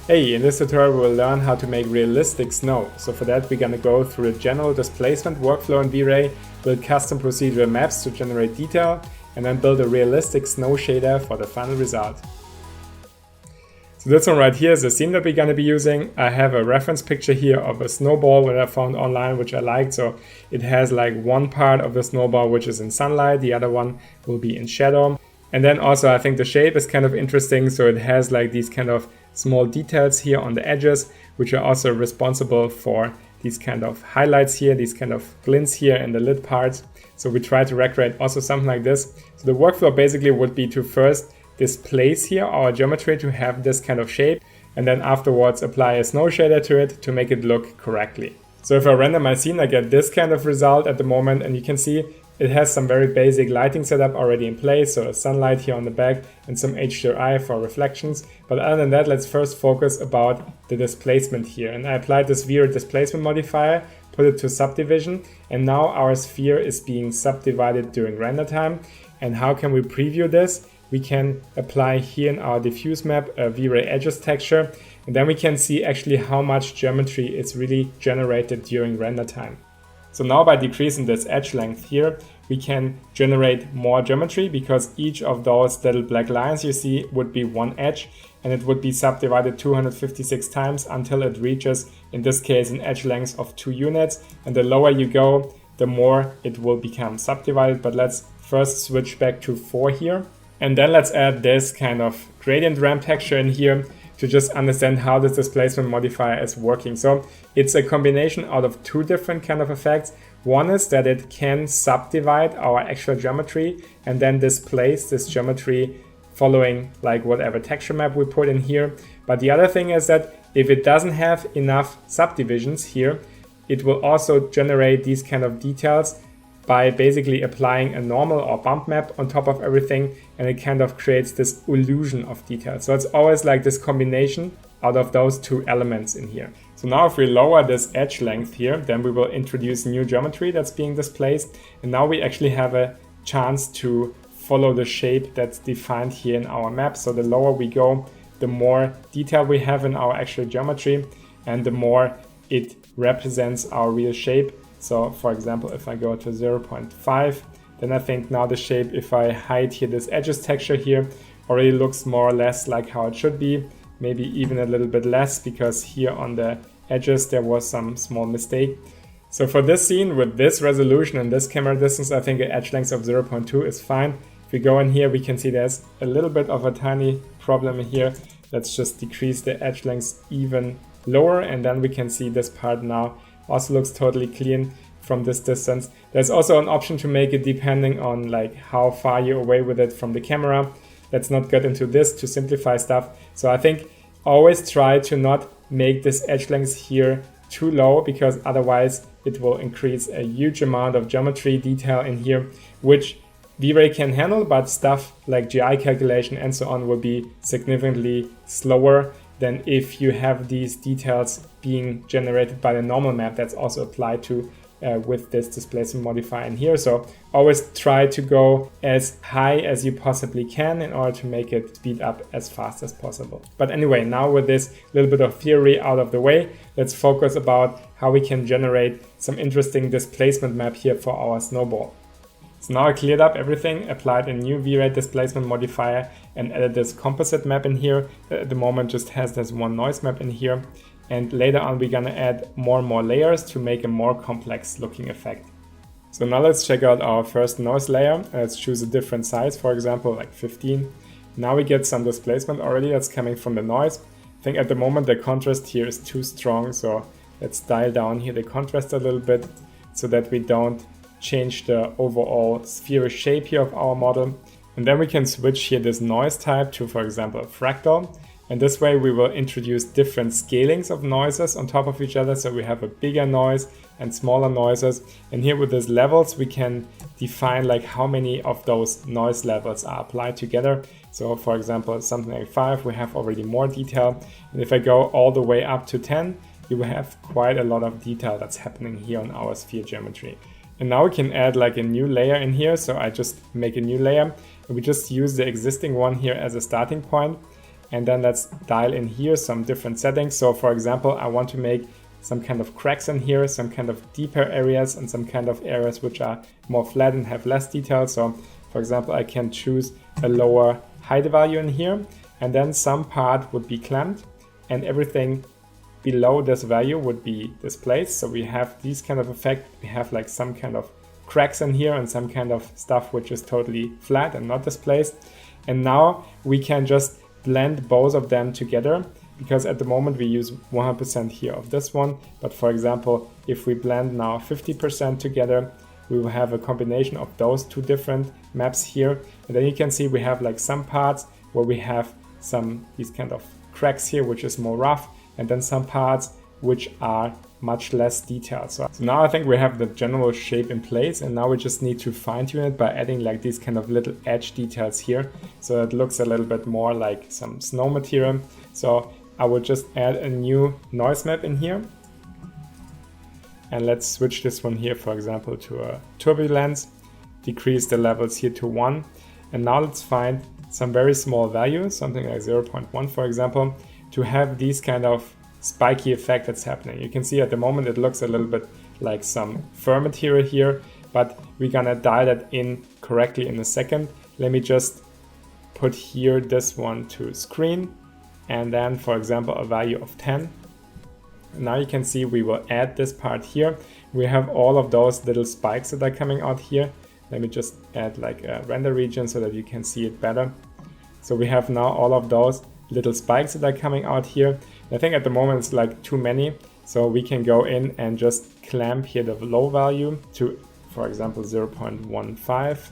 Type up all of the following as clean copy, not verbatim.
Hey, in this tutorial we'll learn how to make realistic snow. So for that we're gonna go through the general displacement workflow in V-Ray, build custom procedural maps to generate detail, and then build a realistic snow shader for the final result. So this one right here is the scene that we're gonna be using. I have a reference picture here of a snowball that I found online which I liked. So it has like one part of the snowball which is in sunlight, the other one will be in shadow. And then also I think the shape is kind of interesting. So it has like these kind of small details here on the edges, which are also responsible for these kind of highlights here, these kind of glints here in the lid parts. So we try to recreate also something like this. So the workflow basically would be to first displace here our geometry to have this kind of shape, and then afterwards apply a snow shader to it to make it look correctly. So if I render my scene, I get this kind of result at the moment, and you can see it has some very basic lighting setup already in place, so a sunlight here on the back and some 𝐓𝐡𝐢𝐬 for reflections. But other than that, let's first focus about the displacement here. And I applied this VRayDisplacement modifier, put it to subdivision, and now our sphere is being subdivided during render time. And how can we preview this? We can apply here in our diffuse map a V-Ray edges texture, and then we can see actually how much geometry is really generated during render time. So now by decreasing this edge length here, we can generate more geometry because each of those little black lines you see would be one edge, and it would be subdivided 256 times until it reaches, in this case, an edge length of 2 units. And the lower you go, the more it will become subdivided. But let's first switch back to 4 here. And then let's add this kind of gradient ramp texture in here to just understand how this displacement modifier is working. So it's a combination out of 2 different kind of effects. One is that it can subdivide our actual geometry and then displace this geometry following like whatever texture map we put in here. But the other thing is that if it doesn't have enough subdivisions here, it will also generate these kind of details by basically applying a normal or bump map on top of everything, and it kind of creates this illusion of detail. So it's always like this combination out of those 2 elements in here. So now if we lower this edge length here, then we will introduce new geometry that's being displaced. And now we actually have a chance to follow the shape that's defined here in our map. So the lower we go, the more detail we have in our actual geometry, and the more it represents our real shape. So for example, if I go to 0.5, then I think now the shape, if I hide here this edges texture here, already looks more or less like how it should be. Maybe even a little bit less, because here on the edges there was some small mistake. So for this scene with this resolution and this camera distance, I think an edge length of 0.2 is fine. If we go in here, we can see there's a little bit of a tiny problem here. Let's just decrease the edge length even lower, and then we can see this part now also looks totally clean from this distance. There's also an option to make it depending on like how far you're away with it from the camera. Let's not get into this to simplify stuff. So I think always try to not make this edge length here too low, because otherwise it will increase a huge amount of geometry detail in here, which V-Ray can handle, but stuff like GI calculation and so on will be significantly slower than if you have these details being generated by the normal map that's also applied to with this displacement modifier in here. So always try to go as high as you possibly can in order to make it speed up as fast as possible. But anyway, now with this little bit of theory out of the way, let's focus about how we can generate some interesting displacement map here for our snowball. So now I cleared up everything, applied a new V-Ray displacement modifier, and added this composite map in here. At the moment just has this one noise map in here. And later on we're gonna add more and more layers to make a more complex looking effect. So now let's check out our first noise layer. Let's choose a different size, for example, like 15. Now we get some displacement already that's coming from the noise. I think at the moment the contrast here is too strong, so let's dial down here the contrast a little bit so that we don't change the overall spherical shape here of our model. And then we can switch here this noise type to, for example, fractal. And this way we will introduce different scalings of noises on top of each other. So we have a bigger noise and smaller noises. And here with these levels, we can define like how many of those noise levels are applied together. So for example, something like 5, we have already more detail. And if I go all the way up to 10, you will have quite a lot of detail that's happening here on our sphere geometry. And now we can add like a new layer in here. So I just make a new layer and we just use the existing one here as a starting point. And then let's dial in here some different settings. So for example, I want to make some kind of cracks in here, some kind of deeper areas, and some kind of areas which are more flat and have less detail. So for example, I can choose a lower height value in here, and then some part would be clamped and everything below this value would be displaced. So we have these kind of effect. We have like some kind of cracks in here and some kind of stuff which is totally flat and not displaced. And now we can just blend both of them together, because at the moment we use 100% here of this one. But for example, if we blend now 50% together, we will have a combination of those two different maps here. And then you can see we have like some parts where we have these kind of cracks here, which is more rough, and then some parts which are much less detailed. So now I think we have the general shape in place, and now we just need to fine tune it by adding like these kind of little edge details here. So it looks a little bit more like some snow material. So I will just add a new noise map in here. And let's switch this one here, for example, to a turbulence, decrease the levels here to 1. And now let's find some very small values, something like 0.1, for example, to have these kind of spiky effect that's happening. You can see at the moment it looks a little bit like some fur material here, but we're gonna dial that in correctly in a second. Let me just put here this one to screen, and then for example a value of 10. Now you can see we will add this part here. We have all of those little spikes that are coming out here. Let me just add like a render region so that you can see it better. So we have now all of those little spikes that are coming out here. I think at the moment it's like too many. So we can go in and just clamp here the low value to, for example, 0.15.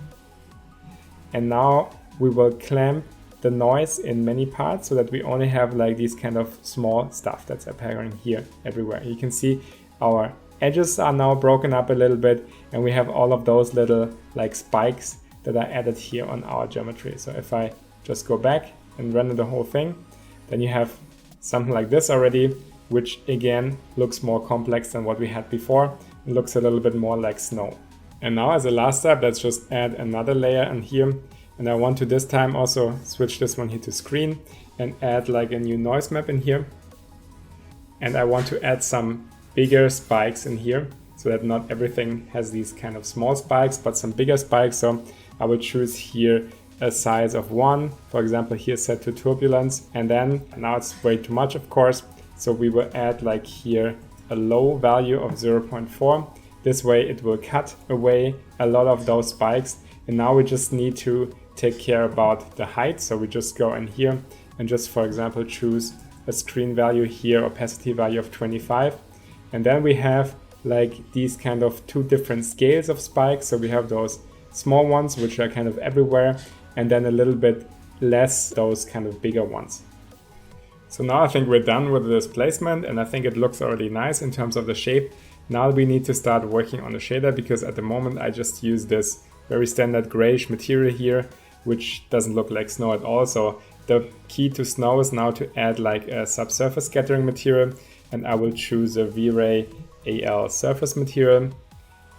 And now we will clamp the noise in many parts so that we only have like these kind of small stuff that's appearing here everywhere. You can see our edges are now broken up a little bit, and we have all of those little like spikes that are added here on our geometry. So if I just go back and render the whole thing, then you have something like this already, which again looks more complex than what we had before. It looks a little bit more like snow. And now as a last step, let's just add another layer in here. And I want to this time also switch this one here to screen and add like a new noise map in here. And I want to add some bigger spikes in here so that not everything has these kind of small spikes, but some bigger spikes. So I will choose here a size of 1, for example, here set to turbulence. And then now it's way too much, of course. So we will add like here a low value of 0.4. This way it will cut away a lot of those spikes. And now we just need to take care about the height. So we just go in here and just, for example, choose a screen value here, opacity value of 25. And then we have like these kind of two different scales of spikes. So we have those small ones, which are kind of everywhere, and then a little bit less those kind of bigger ones. So now I think we're done with the displacement, and I think it looks already nice in terms of the shape. Now we need to start working on the shader, because at the moment I just use this very standard grayish material here, which doesn't look like snow at all. So the key to snow is now to add like a subsurface scattering material, and I will choose a VRayALSurface material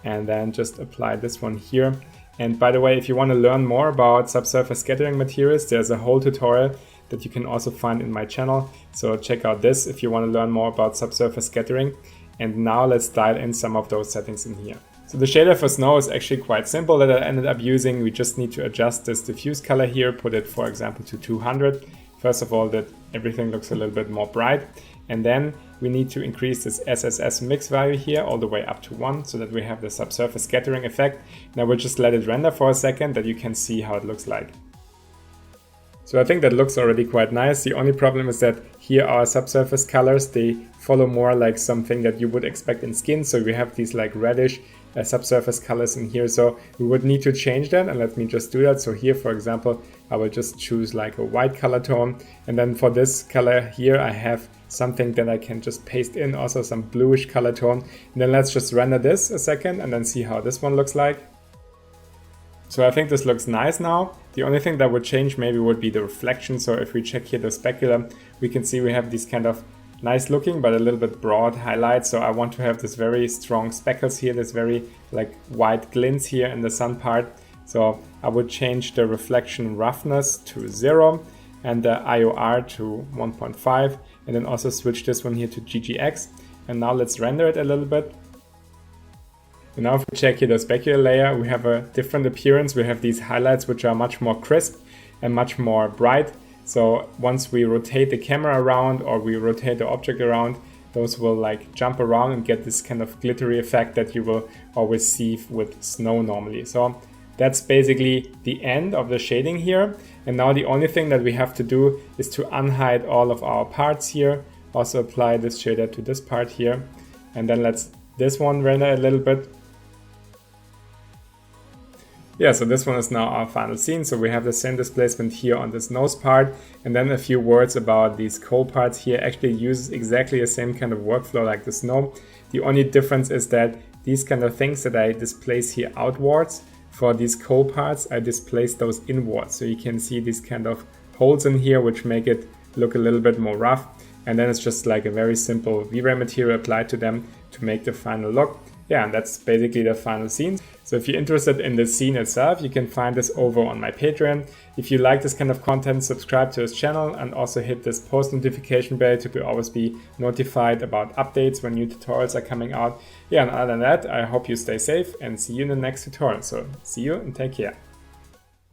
and then just apply this one here. And by the way, if you want to learn more about subsurface scattering materials, there's a whole tutorial that you can also find in my channel. So check out this if you want to learn more about subsurface scattering. And now let's dial in some of those settings in here. So the shader for snow is actually quite simple that I ended up using. We just need to adjust this diffuse color here, put it, for example, to 200. First of all, that everything looks a little bit more bright. And then we need to increase this SSS mix value here all the way up to 1 so that we have the subsurface scattering effect. Now we'll just let it render for a second that you can see how it looks like. So I think that looks already quite nice. The only problem is that here our subsurface colors, they follow more like something that you would expect in skin. So we have these like reddish subsurface colors in here. So we would need to change that, and let me just do that. So here, for example, I will just choose like a white color tone. And then for this color here, I have something that I can just paste in, also some bluish color tone. And then let's just render this a second and then see how this one looks like. So I think this looks nice now. The only thing that would change maybe would be the reflection. So if we check here the specular, we can see we have these kind of nice looking but a little bit broad highlights. So I want to have this very strong speckles here, this very like white glints here in the sun part. So I would change the reflection roughness to 0. and the IOR to 1.5, and then also switch this one here to 𝐘𝐸X. And now let's render it a little bit. And now if we check here the specular layer, we have a different appearance. We have these highlights which are much more crisp and much more bright. So once we rotate the camera around or we rotate the object around, those will like jump around and get this kind of glittery effect that you will always see with snow normally. So that's basically the end of the shading here. And now the only thing that we have to do is to unhide all of our parts here. Also apply this shader to this part here. And then let's this one render a little bit. Yeah, so this one is now our final scene. So we have the same displacement here on this nose part, and then a few words about these coal parts here. Actually uses exactly the same kind of workflow like the snow. The only difference is that these kind of things that I displace here outwards, for these coal parts, I displace those inwards. So you can see these kind of holes in here, which make it look a little bit more rough. And then it's just like a very simple V-Ray material applied to them to make the final look. Yeah, and that's basically the final scene. So if you're interested in the scene itself, you can find this over on my Patreon. If you like this kind of content, subscribe to this channel and also hit this post notification bell to always be notified about updates when new tutorials are coming out. Yeah, and other than that, I hope you stay safe and see you in the next tutorial. So see you and take care.